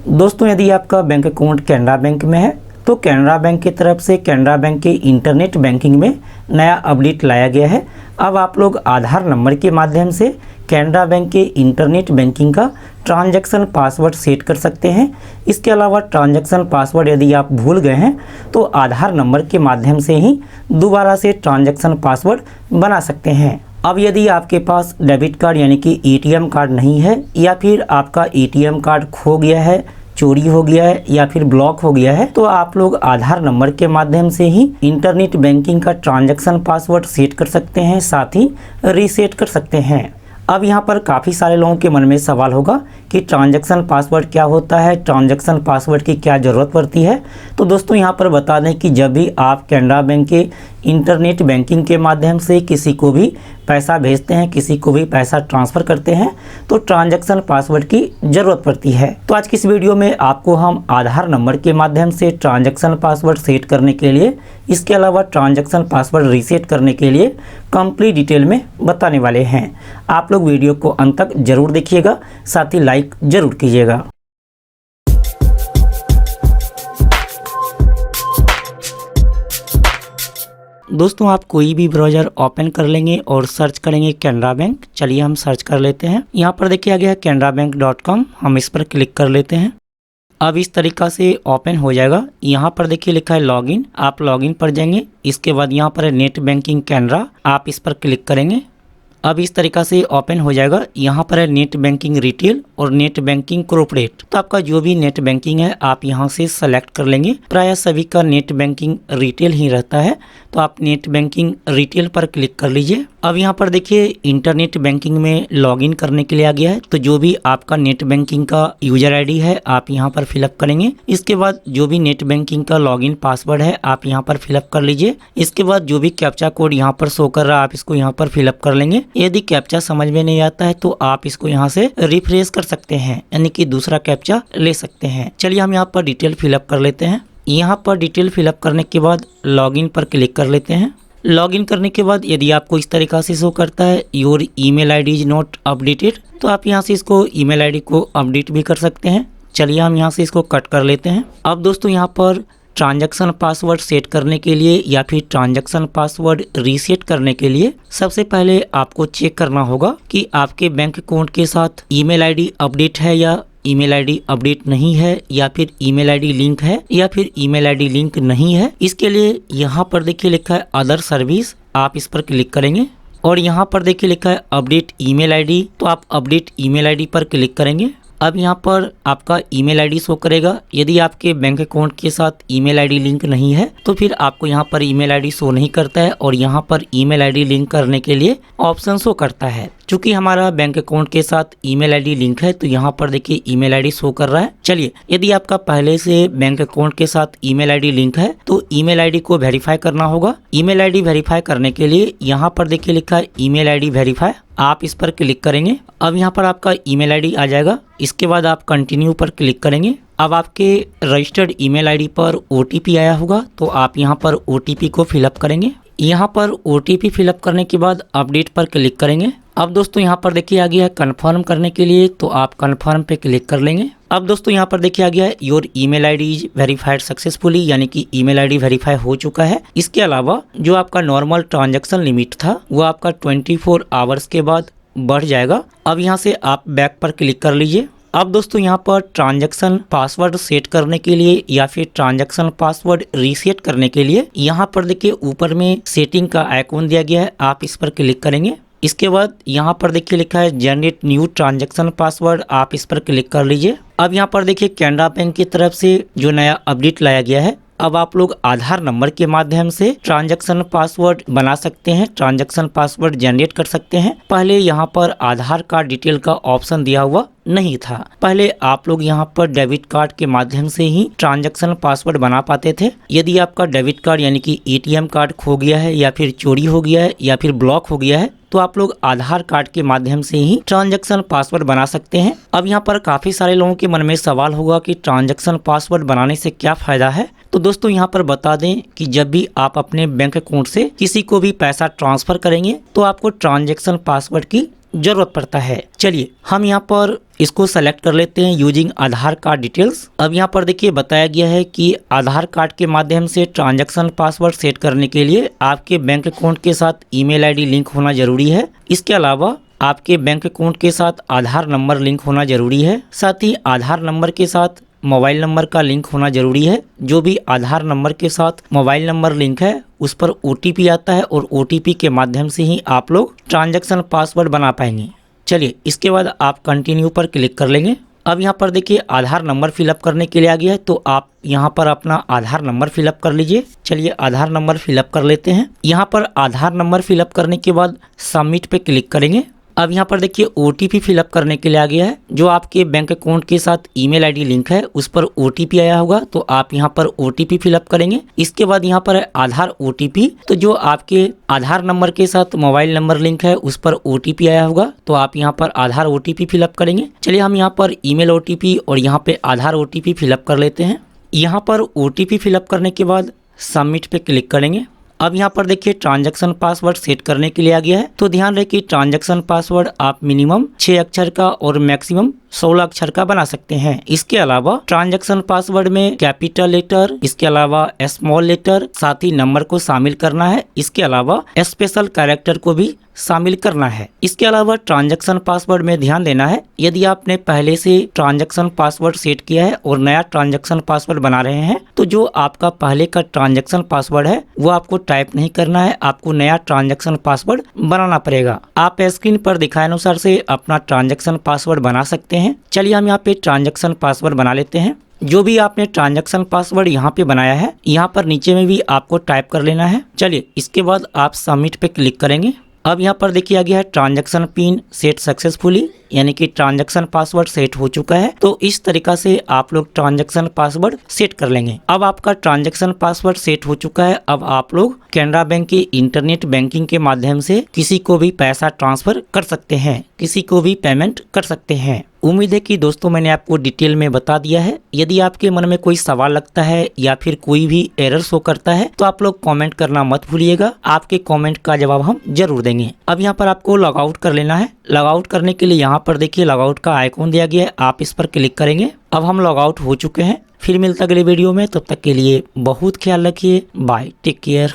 दोस्तों यदि आपका बैंक अकाउंट कैनरा बैंक में है तो कैनरा बैंक की तरफ से कैनरा बैंक के इंटरनेट बैंकिंग में नया अपडेट लाया गया है। अब आप लोग आधार नंबर के माध्यम से कैनरा बैंक के इंटरनेट बैंकिंग का ट्रांजैक्शन पासवर्ड सेट कर सकते हैं। इसके अलावा ट्रांजैक्शन पासवर्ड यदि आप भूल गए हैं तो आधार नंबर के माध्यम से ही दोबारा से ट्रांजैक्शन पासवर्ड बना सकते हैं। अब यदि आपके पास डेबिट कार्ड यानी कि एटीएम कार्ड नहीं है या फिर आपका एटीएम कार्ड खो गया है, चोरी हो गया है या फिर ब्लॉक हो गया है तो आप लोग आधार नंबर के माध्यम से ही इंटरनेट बैंकिंग का ट्रांजैक्शन पासवर्ड सेट कर सकते हैं, साथ ही रीसेट कर सकते हैं। अब यहाँ पर काफ़ी सारे लोगों के मन में सवाल होगा कि ट्रांजैक्शन पासवर्ड क्या होता है, ट्रांजैक्शन पासवर्ड की क्या ज़रूरत पड़ती है। तो दोस्तों यहाँ पर बता दें कि जब भी आप कैनरा बैंक के इंटरनेट बैंकिंग के माध्यम से किसी को भी पैसा भेजते हैं, किसी को भी पैसा ट्रांसफ़र करते हैं तो ट्रांजैक्शन पासवर्ड की ज़रूरत पड़ती है। तो आज की इस वीडियो में आपको हम आधार नंबर के माध्यम से ट्रांजैक्शन पासवर्ड सेट करने के लिए, इसके अलावा ट्रांजैक्शन पासवर्ड रीसेट करने के लिए कंप्लीट डिटेल में बताने वाले हैं। आप लोग वीडियो को अंत तक जरूर देखिएगा, साथ ही लाइक ज़रूर कीजिएगा। दोस्तों आप कोई भी ब्राउज़र ओपन कर लेंगे और सर्च करेंगे कैनरा बैंक। चलिए हम सर्च कर लेते हैं। यहाँ पर देखिए आ गया है canarabank.com, हम इस पर क्लिक कर लेते हैं। अब इस तरीक़ा से ओपन हो जाएगा। यहाँ पर देखिए लिखा है लॉगिन, आप लॉगिन पर जाएंगे। इसके बाद यहाँ पर है नेट बैंकिंग कैनरा, आप इस पर क्लिक करेंगे। अब इस तरीक़ा से ओपन हो जाएगा। यहाँ पर है नेट बैंकिंग रिटेल और नेट बैंकिंग कॉर्पोरेट। तो आपका जो भी नेट बैंकिंग है आप यहाँ से सेलेक्ट कर लेंगे। प्रायः सभी का नेट बैंकिंग रिटेल ही रहता है, तो आप नेट बैंकिंग रिटेल पर क्लिक कर लीजिए। अब यहाँ पर देखिए इंटरनेट बैंकिंग में लॉगिन करने के लिए आ गया है। तो जो भी आपका नेट बैंकिंग का यूजर आईडी है आप यहाँ पर फिलअप करेंगे। इसके बाद जो भी नेट बैंकिंग का लॉगिन पासवर्ड है आप यहाँ पर फिलअप कर लीजिए। इसके बाद जो भी कैप्चा कोड यहाँ पर शो कर रहा है आप इसको यहाँ पर फिलअप कर लेंगे। यदि कैप्चा समझ में नहीं आता है तो आप इसको यहाँ से रिफ्रेश कर सकते हैं, यानी कि दूसरा कैप्चा ले सकते हैं। चलिए हम यहाँ पर डिटेल फिलअप कर लेते हैं। यहाँ पर डिटेल फिलअप करने के बाद लॉगिन पर क्लिक कर लेते हैं। लॉगिन करने के बाद यदि आपको इस तरीक़ा से शो करता है your email ID is not updated, तो आप यहाँ से इसको ईमेल आईडी को अपडेट भी कर सकते हैं। चलिए हम यहाँ से इसको कट कर लेते हैं। अब दोस्तों यहाँ पर ट्रांजैक्शन पासवर्ड सेट करने के लिए या फिर ट्रांजैक्शन पासवर्ड रीसेट करने के लिए सबसे पहले आपको चेक करना होगा कि आपके बैंक अकाउंट के साथ ईमेल आईडी अपडेट है या ईमेल आईडी अपडेट नहीं है, या फिर ईमेल आईडी लिंक है या फिर ईमेल आईडी लिंक नहीं है। इसके लिए यहाँ पर देखिए लिखा है अदर सर्विस, आप इस पर क्लिक करेंगे और यहाँ पर देखिए लिखा है अपडेट ईमेल आईडी, तो आप अपडेट ईमेल आईडी पर क्लिक करेंगे। अब यहाँ पर आपका ईमेल आईडी शो करेगा। यदि आपके बैंक अकाउंट के साथ ईमेल आईडी लिंक नहीं है तो फिर आपको यहाँ पर ईमेल आईडी शो नहीं करता है और यहाँ पर ईमेल आईडी लिंक करने के लिए ऑप्शन शो करता है। चूंकि हमारा बैंक अकाउंट के साथ ईमेल आईडी लिंक है तो यहाँ पर देखिए ईमेल आईडी शो कर रहा है। चलिए यदि आपका पहले से बैंक अकाउंट के साथ ईमेल आईडी लिंक है तो ईमेल आईडी को वेरीफाई करना होगा। ईमेल आईडी वेरीफाई करने के लिए यहाँ पर देखिए लिखा है ईमेल आईडी वेरीफाई, आप इस पर क्लिक करेंगे। अब यहाँ पर आपका ईमेल आईडी आ जाएगा। इसके बाद आप कंटिन्यू पर क्लिक करेंगे। अब आपके रजिस्टर्ड ईमेल आईडी पर ओटीपी आया होगा, तो आप यहाँ पर ओटीपी को फिलअप करेंगे। यहाँ पर ओटीपी फिलअप करने के बाद अपडेट पर क्लिक करेंगे। अब दोस्तों यहाँ पर देखिए आ गया है कन्फर्म करने के लिए, तो आप कन्फर्म पे क्लिक कर लेंगे। अब दोस्तों यहाँ पर देखिए आ गया है your email ID is verified successfully, यानी कि ईमेल आईडी वेरीफाई हो चुका है। इसके अलावा जो आपका नॉर्मल ट्रांजैक्शन लिमिट था वो आपका 24 आवर्स के बाद बढ़ जाएगा। अब यहाँ से आप बैक पर क्लिक कर लीजिए। अब दोस्तों यहाँ पर ट्रांजैक्शन पासवर्ड सेट करने के लिए या फिर ट्रांजैक्शन पासवर्ड रीसेट करने के लिए यहाँ पर देखिए ऊपर में सेटिंग का आइकॉन दिया गया है, आप इस पर क्लिक करेंगे। इसके बाद यहाँ पर देखिए लिखा है जनरेट न्यू ट्रांजैक्शन पासवर्ड, आप इस पर क्लिक कर लीजिए। अब यहाँ पर देखिए कैनरा बैंक की तरफ से जो नया अपडेट लाया गया है, अब आप लोग आधार नंबर के माध्यम से ट्रांजैक्शन पासवर्ड बना सकते हैं, ट्रांजैक्शन पासवर्ड जनरेट कर सकते हैं। पहले यहाँ पर आधार कार्ड डिटेल का ऑप्शन दिया हुआ नहीं था। पहले आप लोग यहाँ पर डेबिट कार्ड के माध्यम से ही ट्रांजैक्शन पासवर्ड बना पाते थे। यदि आपका डेबिट कार्ड यानी कि एटीएम कार्ड खो गया है या फिर चोरी हो गया है या फिर ब्लॉक हो गया है तो आप लोग आधार कार्ड के माध्यम से ही ट्रांजैक्शन पासवर्ड बना सकते हैं। अब यहाँ पर काफ़ी सारे लोगों के मन में सवाल होगा कि ट्रांजैक्शन पासवर्ड बनाने से क्या फ़ायदा है। तो दोस्तों यहाँ पर बता दें कि जब भी आप अपने बैंक अकाउंट से किसी को भी पैसा ट्रांसफ़र करेंगे तो आपको ट्रांजैक्शन पासवर्ड की जरूरत पड़ता है। चलिए हम यहाँ पर इसको सेलेक्ट कर लेते हैं यूजिंग आधार कार्ड डिटेल्स। अब यहाँ पर देखिए बताया गया है कि आधार कार्ड के माध्यम से ट्रांजैक्शन पासवर्ड सेट करने के लिए आपके बैंक अकाउंट के साथ ईमेल आईडी लिंक होना जरूरी है। इसके अलावा आपके बैंक अकाउंट के साथ आधार नंबर लिंक होना जरूरी है। साथ ही आधार नंबर के साथ मोबाइल नंबर का लिंक होना जरूरी है। जो भी आधार नंबर के साथ मोबाइल नंबर लिंक है उस पर OTP आता है और OTP के माध्यम से ही आप लोग ट्रांजैक्शन पासवर्ड बना पाएंगे। चलिए इसके बाद आप कंटिन्यू पर क्लिक कर लेंगे। अब यहाँ पर देखिए आधार नंबर फिलअप करने के लिए आ गया है, तो आप यहाँ पर अपना आधार नंबर फिलअप कर लीजिए। चलिए आधार नंबर फिलअप कर लेते हैं। यहाँ पर आधार नंबर फिलअप करने के बाद सबमिट पे क्लिक करेंगे। अब यहाँ पर देखिए OTP फिलअप करने के लिए आ गया है। जो आपके बैंक अकाउंट के साथ ईमेल आईडी लिंक है उस पर OTP आया होगा, तो आप यहाँ पर OTP फिलअप करेंगे। इसके बाद यहाँ पर है आधार OTP, तो जो आपके आधार नंबर के साथ मोबाइल नंबर लिंक है उस पर OTP आया होगा, तो आप यहाँ पर आधार OTP फिलअप करेंगे। चलिए हम यहाँ पर ईमेल OTP और यहाँ पे आधार OTP फिलअप कर लेते हैं। यहाँ पर OTP फिलअप करने के बाद सबमिट पे क्लिक करेंगे। अब यहाँ पर देखिए ट्रांजैक्शन पासवर्ड सेट करने के लिए आ गया है, तो ध्यान रखिए ट्रांजैक्शन पासवर्ड आप मिनिमम 6 अक्षर का और मैक्सिमम 16 अक्षर का बना सकते हैं। इसके अलावा ट्रांजैक्शन पासवर्ड में कैपिटल लेटर, इसके अलावा स्मॉल लेटर, साथ ही नंबर को शामिल करना है। इसके अलावा स्पेशल कैरेक्टर को भी शामिल करना है। इसके अलावा ट्रांजैक्शन पासवर्ड में ध्यान देना है, यदि आपने पहले से ट्रांजैक्शन पासवर्ड सेट किया है और नया ट्रांजैक्शन पासवर्ड बना रहे हैं, तो जो आपका पहले का ट्रांजैक्शन पासवर्ड है वो आपको टाइप नहीं करना है, आपको नया ट्रांजैक्शन पासवर्ड बनाना पड़ेगा। आप स्क्रीन पर दिखाए अनुसार से अपना ट्रांजैक्शन पासवर्ड बना सकते हैं। चलिए हम यहाँ पे ट्रांजैक्शन पासवर्ड बना लेते हैं। जो भी आपने ट्रांजैक्शन पासवर्ड यहाँ पे बनाया है, यहाँ पर नीचे में भी आपको टाइप कर लेना है। चलिए इसके बाद आप सबमिट पे क्लिक करेंगे। अब यहाँ पर देखिए आ गया है ट्रांजैक्शन पिन सेट सक्सेसफुली, यानी कि ट्रांजैक्शन पासवर्ड सेट हो चुका है। तो इस तरीका से आप लोग ट्रांजैक्शन पासवर्ड सेट कर लेंगे। अब आपका ट्रांजैक्शन पासवर्ड सेट हो चुका है। अब आप लोग कैनरा बैंक की इंटरनेट बैंकिंग के माध्यम से किसी को भी पैसा ट्रांसफर कर सकते हैं, किसी को भी पेमेंट कर सकते हैं। उम्मीद है कि दोस्तों मैंने आपको डिटेल में बता दिया है। यदि आपके मन में कोई सवाल लगता है या फिर कोई भी एरर शो करता है तो आप लोग कमेंट करना मत भूलिएगा, आपके कमेंट का जवाब हम जरूर देंगे। अब यहाँ पर आपको लॉग आउट कर लेना है। लॉग आउट करने के लिए यहाँ पर देखिए लॉग आउट का आइकॉन दिया गया है, आप इस पर क्लिक करेंगे। अब हम लॉग आउट हो चुके हैं। फिर मिलता अगले वीडियो में, तब तक के लिए बहुत ख्याल रखिए। Bye, take care.